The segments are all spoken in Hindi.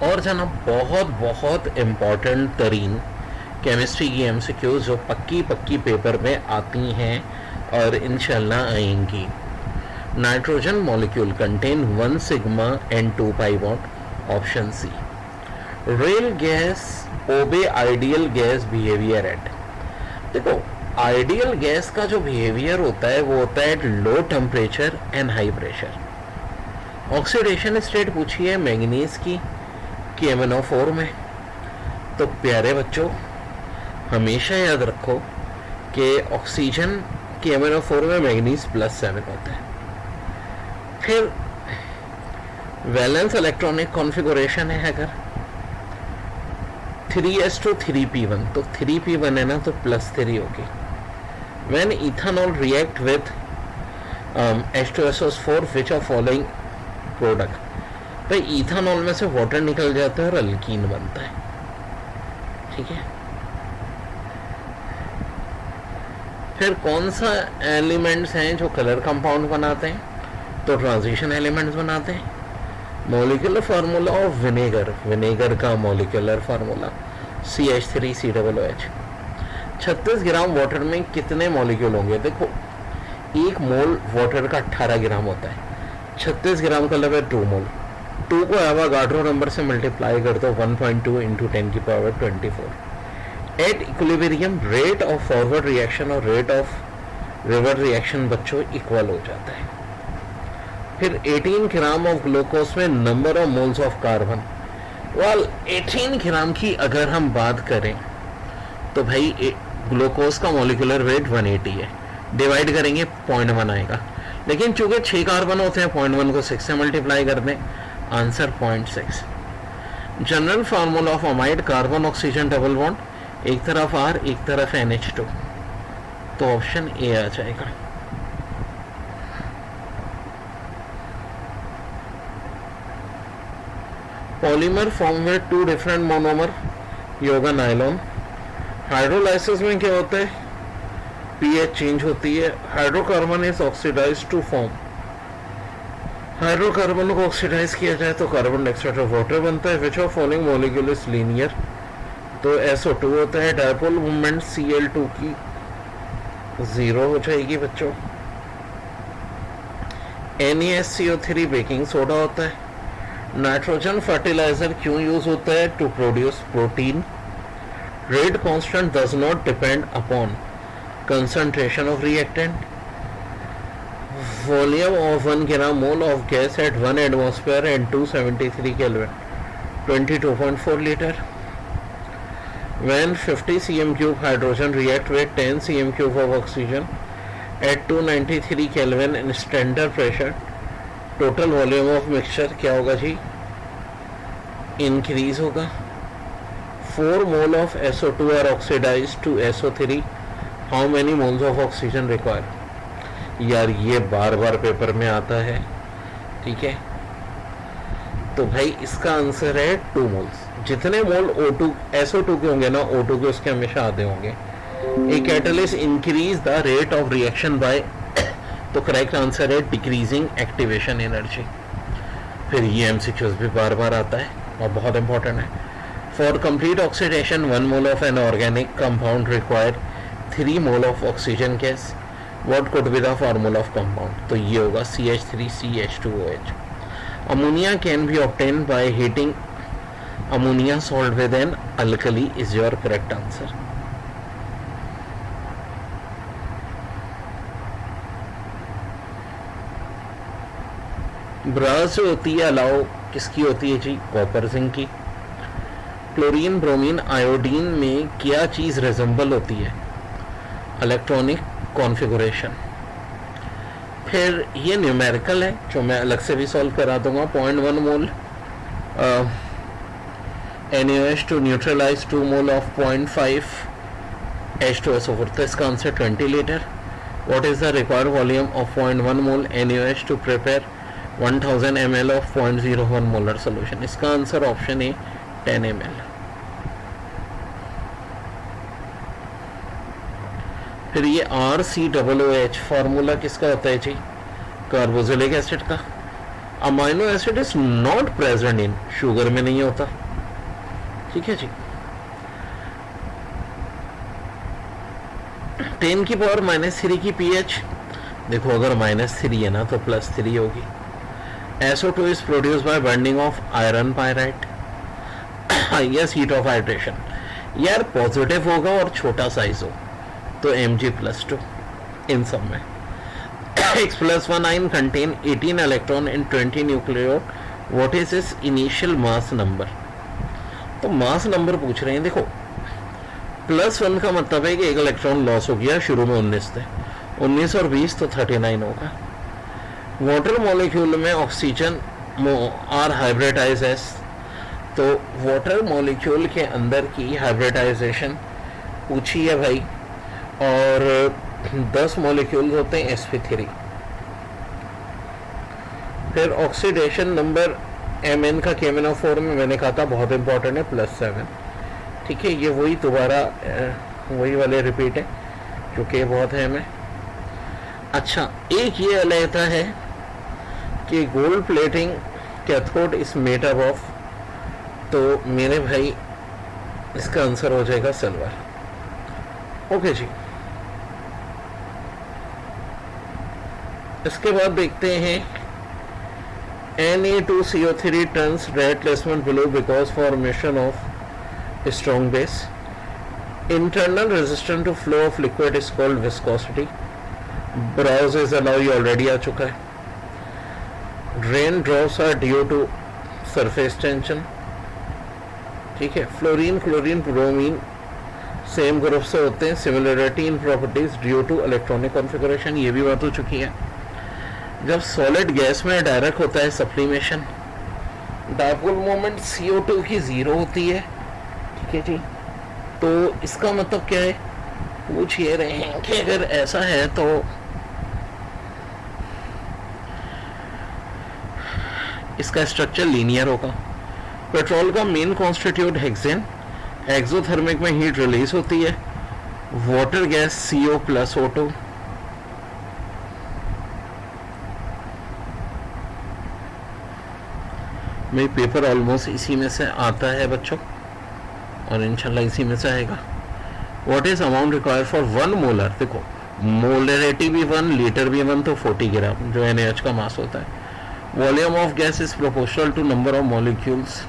और जनाब बहुत बहुत इम्पॉर्टेंट तरीन केमिस्ट्री की एमसीक्यूज जो पक्की पक्की पेपर में आती हैं और इंशाल्लाह आएंगी. Nitrogen molecule contain 1 sigma and 2 pi bond. Option C. Real gas obey ideal gas behaviour at. देखो, आइडियल गैस का जो बिहेवियर होता है वो होता है at low temperature and high pressure. Oxidation state पूछी है मैंगनीज की MnO4 में. तो प्यारे बच्चों, हमेशा याद रखो कि ऑक्सीजन की MnO4 में मैंगनीज +7 होता है. फिर वैलेंस इलेक्ट्रॉनिक कॉन्फ़िगरेशन है अगर 3s2 3p1, तो 3p1 है ना तो +3 होगी. When ethanol react with H2SO4 which are following product. भाई इथेनॉल में से वाटर निकल जाता है और अल्कीन बनता है. ठीक है. फिर कौन सा एलिमेंट्स हैं जो कलर कंपाउंड बनाते हैं? तो ट्रांजिशन एलिमेंट्स बनाते हैं. Molecular formula of vinegar, vinegar का molecular formula CH3COOH. 36 gram water में कितने मॉलिक्यूल होंगे? देखो, 1 मोल वाटर का 18 ग्राम होता है. 36 ग्राम का मतलब है 2 मोल. 2 को एवोगाड्रो नंबर से मल्टीप्लाई कर दो 1.2 into 10⁻24. At equilibrium rate of forward reaction और रेट ऑफ रिवर्स रिएक्शन बच्चों इक्वल हो जाता है. फिर 18 ग्राम ऑफ ग्लूकोज में number of moles of carbon. Well 18 ग्राम की अगर हम बात करें तो भाई ग्लूकोज का मॉलिक्यूलर वेट 180 है. डिवाइड करेंगे 0.1 आएगा. लेकिन चूंकि 6 कार्बन होते हैं 0.1 को 6 से मल्टीप्लाई कर दें, answer 0.6. General formula of amide carbon oxygen double bond, एक तरफ R एक तरफ NH2, तो ऑप्शन ए आ जाएगा. पॉलीमर फॉर्म में 2 डिफरेंट मोनोमर, ये होगा नायलॉन. हाइड्रोलाइसिस में क्या होता है? pH चेंज होती है. Hydrocarbon is oxidise to form. Hydrocarbon को ऑक्सीडाइज किया जाए तो कार्बन डाइऑक्साइड ऑफ वाटर बनता है. Which of following molecule is linear? तो SO2 होता है. डायपोल मूवमेंट Cl2 की 0 हो जाएगी बच्चों. NaSCO3 बेकिंग सोडा होता है. नाइट्रोजन फर्टिलाइजर क्यों यूज होता है? To produce protein. Rate constant does not depend upon concentration of reactant. Volume of 1 gram mole of gas at 1 atmosphere and 273 Kelvin, 22.4 liter. When 50 cm cube hydrogen react with 10 cm cube of oxygen at 293 Kelvin in standard pressure, total volume of mixture क्या होगा जी? Increase होगा. 4 mole of SO2 are oxidized to SO3. How many moles of oxygen require? यार ये बार बार पेपर में आता है. ठीक है, तो भाई इसका आंसर है 2 मोल्स. जितने मोल O2 SO2 के होंगे ना, O2 के उसके हमेशा आधे होंगे. A catalyst increase the rate of reaction by, तो करेक्ट आंसर है डिक्रीजिंग एक्टिवेशन एनर्जी. फिर ये एमसीक्यूज भी बार बार आता है और बहुत इंपॉर्टेंट है. For complete oxidation 1 mole of an organic compound require 3 mole of oxygen gas. What could be the formula of compound? तो ये होगा CH3CH2OH. Ammonia can be obtain by heating ammonia salt with an alkali is your correct answer. Brass जो होती है अलाउ किसकी होती है जी? कॉपर जिंक की. क्लोरीन ब्रोमीन आयोडीन में क्या चीज रिजेंबल होती है? Electronic configuration. फिर ये न्यूमेरिकल है जो मैं अलग से भी सॉल्व करा दूंगा. 0.1 mole NaOH to neutralise 2 mole of 0.5 H2SO4, तो इसका answer 20 litre. What is the required volume of 0.1 mole NaOH to prepare 1000 ml of 0.01 molar solution? इसका आंसर ऑप्शन ए 10 ml. फिर ये RCOOH फार्मूला किसका होता है जी? कार्बोक्सिलिक एसिड का. Amino acid is not present in, sugar में नहीं होता, ठीक है जी। 10 की पावर -3 की pH, देखो अगर -3 है ना तो +3 होगी। SO2 is produce by burning of iron pyrite, highest heat of hydration. यार पॉजिटिव होगा और छोटा साइज हो तो Mg+2 इन सब में। X+1 ion contain 18 electron in 20 nucleon. What is its initial mass number? तो मास नंबर पूछ रहे हैं। देखो +1 का मतलब है कि एक इलेक्ट्रॉन लॉस हो गया, शुरू में 19 थे, 19 और 20 तो 39 होगा। वाटर मॉलिक्यूल में ऑक्सीजन आर हाइब्रिडाइज एस, तो वाटर मॉलिक्यूल के अंदर की हाइब्रिडाइजेशन पूछी है भाई, और 10 मॉलिक्यूल्स होते हैं sp3। फिर ऑक्सीडेशन नंबर Mn का KMnO4 में मैंने कहा था बहुत इंपॉर्टेंट है, +7, ठीक है। ये वही दोबारा वही वाले रिपीट है क्योंकि बहुत है हमें। अच्छा, एक ये लेता है कि gold plating cathode is made up of, तो मेरे भाई इसका आंसर हो जाएगा सिल्वर। ओके जी, इसके बाद देखते हैं Na2CO3 turns red placement below because formation of strong base. Internal resistance to flow of liquid is called viscosity. Browse is allowed, ये already आ चुका है। Rain drops are due to surface tension, ठीक है। Fluorine, chlorine, bromine same group से होते हैं। Similarity in properties due to electronic configuration, ये भी बात हो चुकी है। जब सॉलिड गैस में डायरेक्ट होता है सप्लीमेशन, डायपोल मोमेंट CO2 की 0 होती है, ठीक है जी। तो इसका मतलब क्या है, पूछ ये रहे हैं कि अगर ऐसा है तो इसका स्ट्रक्चर लीनियर होगा। पेट्रोल का मेन कॉन्स्टिट्यूट हेक्सेन, एक्सोथर्मिक में हीट रिलीज होती है। वाटर गैस CO+O2, मेरी पेपर ऑलमोस्ट इसी में से आता है बच्चों, और इंशाल्लाह इसी में से आएगा। What is amount required for 1 molar, देखो मोलरिटी भी 1, लीटर भी 1, तो 40 ग्राम जो NaH का मास होता है। Volume of gas is proportional to number of molecules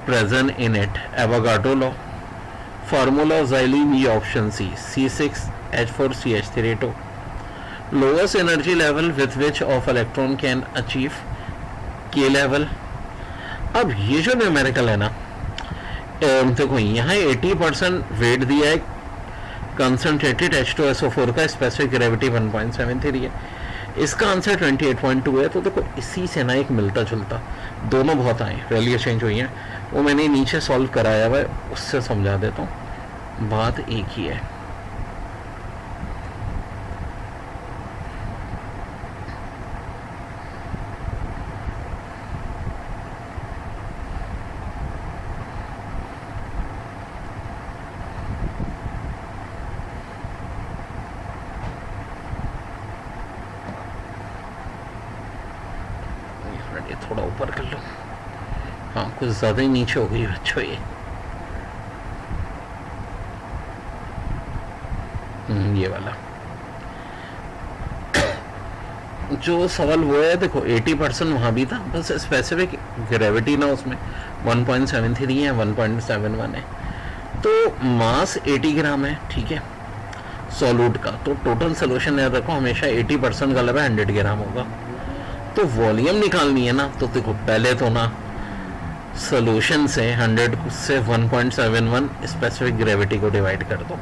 present in it, Avogadro law. Formula of xylene, ये option C, C6H4CH3 2। Lowest energy level with which of electron can achieve K level. अब ये जो न्यूमेरिकल है ना, देखो यहाँ 80% वेट दिया है कंसंट्रेटेड H2SO4 का, स्पेसिफिक ग्रेविटी 1.73 है, इसका आंसर 28.2 है। तो देखो इसी से ना एक मिलता जुलता, दोनों बहुत आए, वैल्यू चेंज हुई है, वो मैंने नीचे सॉल्व कराया हुआ है, उससे समझा देता हूँ, बात एक ही है। थोड़ा ऊपर कर लो, हाँ कुछ ज़्यादा ही नीचे हो गई बच्चों ये। ये वाला जो सवाल वो है, देखो 80% वहाँ भी था, बस स्पेसिफिक ग्रेविटी ना उसमें 1.73 है, 1.71 है, तो मास 80 ग्राम है, ठीक है, सॉल्यूट का। तो टोटल सोल्यूशन याद रखो हमेशा 80% गलत है, 100 ग्राम होगा। तो वॉल्यूम निकालनी है ना, तो देखो पहले तो ना सोल्यूशन से 100 से 1.71 स्पेसिफिक ग्रेविटी को डिवाइड कर दो,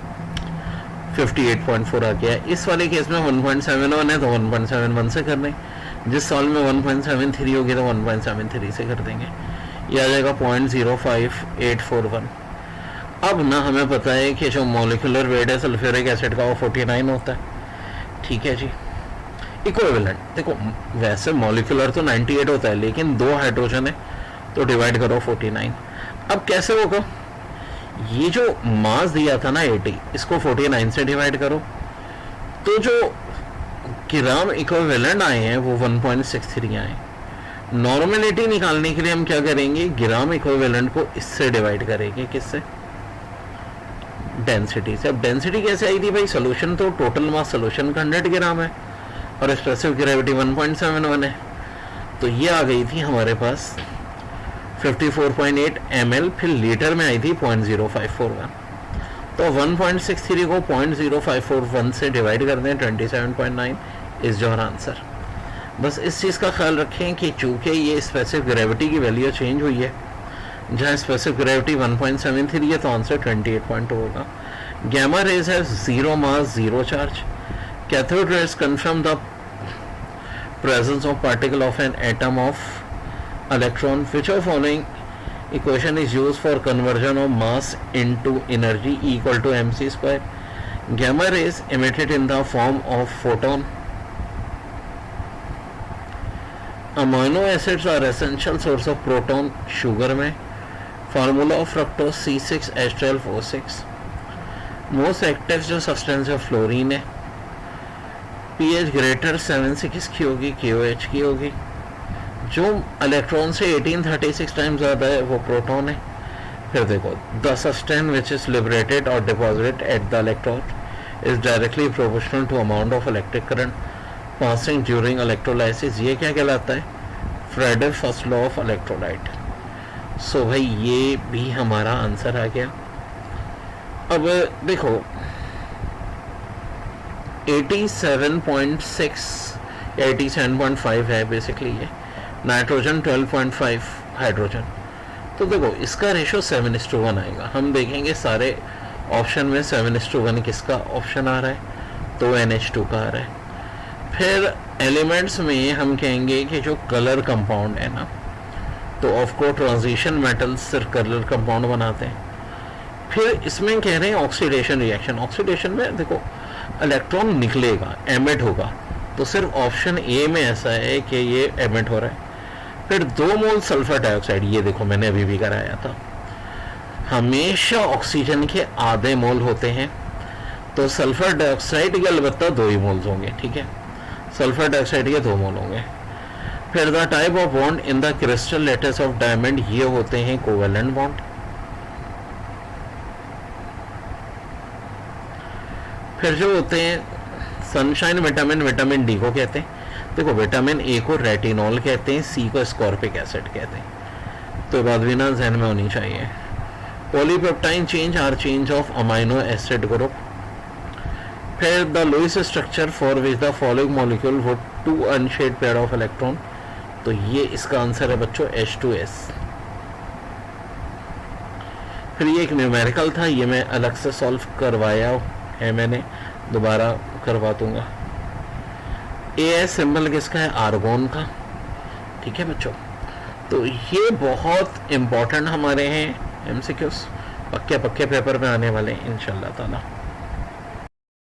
58.4 आ गया। इस वाले केस में 1.71 है तो 1.71 से कर दें, जिस साल में 1.73 होगी तो 1.73 से कर देंगे, ये आ जाएगा 0.05841। अब ना हमें पता है कि जो मॉलिक्यूलर वेट है सल्फ्यूरिक एसिड का वो 49 होता है, ठीक है जी। इक्विवेलेंट, देखो वैसे मॉलिक्यूलर तो 98 होता है, लेकिन 2 हाइड्रोजन है तो डिवाइड करो 49। अब कैसे होगा, ये जो मास दिया था ना 80, इसको 49 से डिवाइड करो, तो जो ग्राम इक्विवेलेंट आए हैं वो 1.63 आए, नॉर्मेलिटी निकालने के लिए हम क्या करेंगे, ग्राम इक्विवेलेंट को इससे डिवाइड करेंगे, किससे, डेंसिटी से। अब डेंसिटी कैसे आई थी भाई, सोल्यूशन तो टोटल मास सोल्यूशन का 100 ग्राम है और स्पेसिफिक ग्रेविटी 1.71 है, तो ये आ गई थी हमारे पास 54.8 ml, फिर लीटर में आई थी 0.0541, तो 1.63 को 0.0541 से डिवाइड कर दें, 27.9 इज योर आंसर। बस इस चीज़ का ख्याल रखें कि चूंकि ये स्पेसिफिक ग्रेविटी की वैल्यू चेंज हुई है, जहाँ स्पेसिफिक ग्रेविटी 1.73 है तो आंसर 28.2 होगा। गैमा रेज है zero mass zero charge. Cathode rays confirm the presence of particle of an atom of electron. Which of following equation is used for conversion of mass into energy equal to mc square? Gamma rays emitted in the form of photon. Amino acids are essential source of proton sugar में. Formula of fructose C6H12O6. Most active जो substance है फ्लोरीन है. pH ग्रेटर 7 से किसकी होगी, KOH की होगी। जो इलेक्ट्रॉन से 1836 टाइम्स ज़्यादा है वो प्रोटॉन है। फिर देखो, the substance which is liberated और deposited at the electrode is directly proportional to amount of electric current passing during electrolysis. ये क्या कहलाता है, Faraday first law of electrolyte. So भाई ये भी हमारा आंसर आ गया। अब देखो 87.6 या 87.5 है बेसिकली ये, नाइट्रोजन 12.5, हाइड्रोजन। तो देखो इसका रेशो 7:1 आएगा। हम देखेंगे सारे ऑप्शन में 7:1 किसका ऑप्शन आ रहा है, तो NH2 का आ रहा है। फिर एलिमेंट्स में हम कहेंगे कि जो कलर कंपाउंड है ना, तो ऑफकोर्स ट्रांजिशन मेटल्स सिर्फ कलर कंपाउंड बनाते हैं। फिर इसमें कह रहे हैं ऑक्सीडेशन रिएक्शन। ऑक्सीडेशन में देखो इलेक्ट्रॉन निकलेगा, एमिट होगा, तो सिर्फ ऑप्शन ए में ऐसा है कि ये एमिट हो रहा है। फिर 2 मोल सल्फर डाइऑक्साइड, ये देखो मैंने अभी भी कराया था, हमेशा ऑक्सीजन के आधे मोल होते हैं, तो सल्फर डाइऑक्साइड के अलबत्ता 2 ही मोल्स होंगे, ठीक है, सल्फर डाइऑक्साइड के 2 मोल होंगे। फिर the type of bond in the crystal lattice of diamond, ये होते हैं कोवेलेंट बॉन्ड। फिर जो होते हैं सनशाइन विटामिन, विटामिन डी को कहते हैं। देखो विटामिन ए को रेटिनॉल कहते हैं, सी को स्कॉर्पिक एसिड कहते हैं, तो बात भी ना जहन में होनी चाहिए। Polypeptide chain or chain of amino acid group. फिर the Lewis structure for which the following molecule would 2 unshared pair of electron, तो ये इसका आंसर है बच्चों H2S। फिर ये एक न्यूमेरिकल था, ये मैं अलग से सॉल्व करवाया है, मैंने दोबारा करवा दूंगा। AS सिंबल किसका है, आर्गोन का, ठीक है बच्चों। तो ये बहुत इंपॉर्टेंट हमारे हैं MCQs, पक्के पेपर में आने वाले हैं इंशाल्लाह ताला।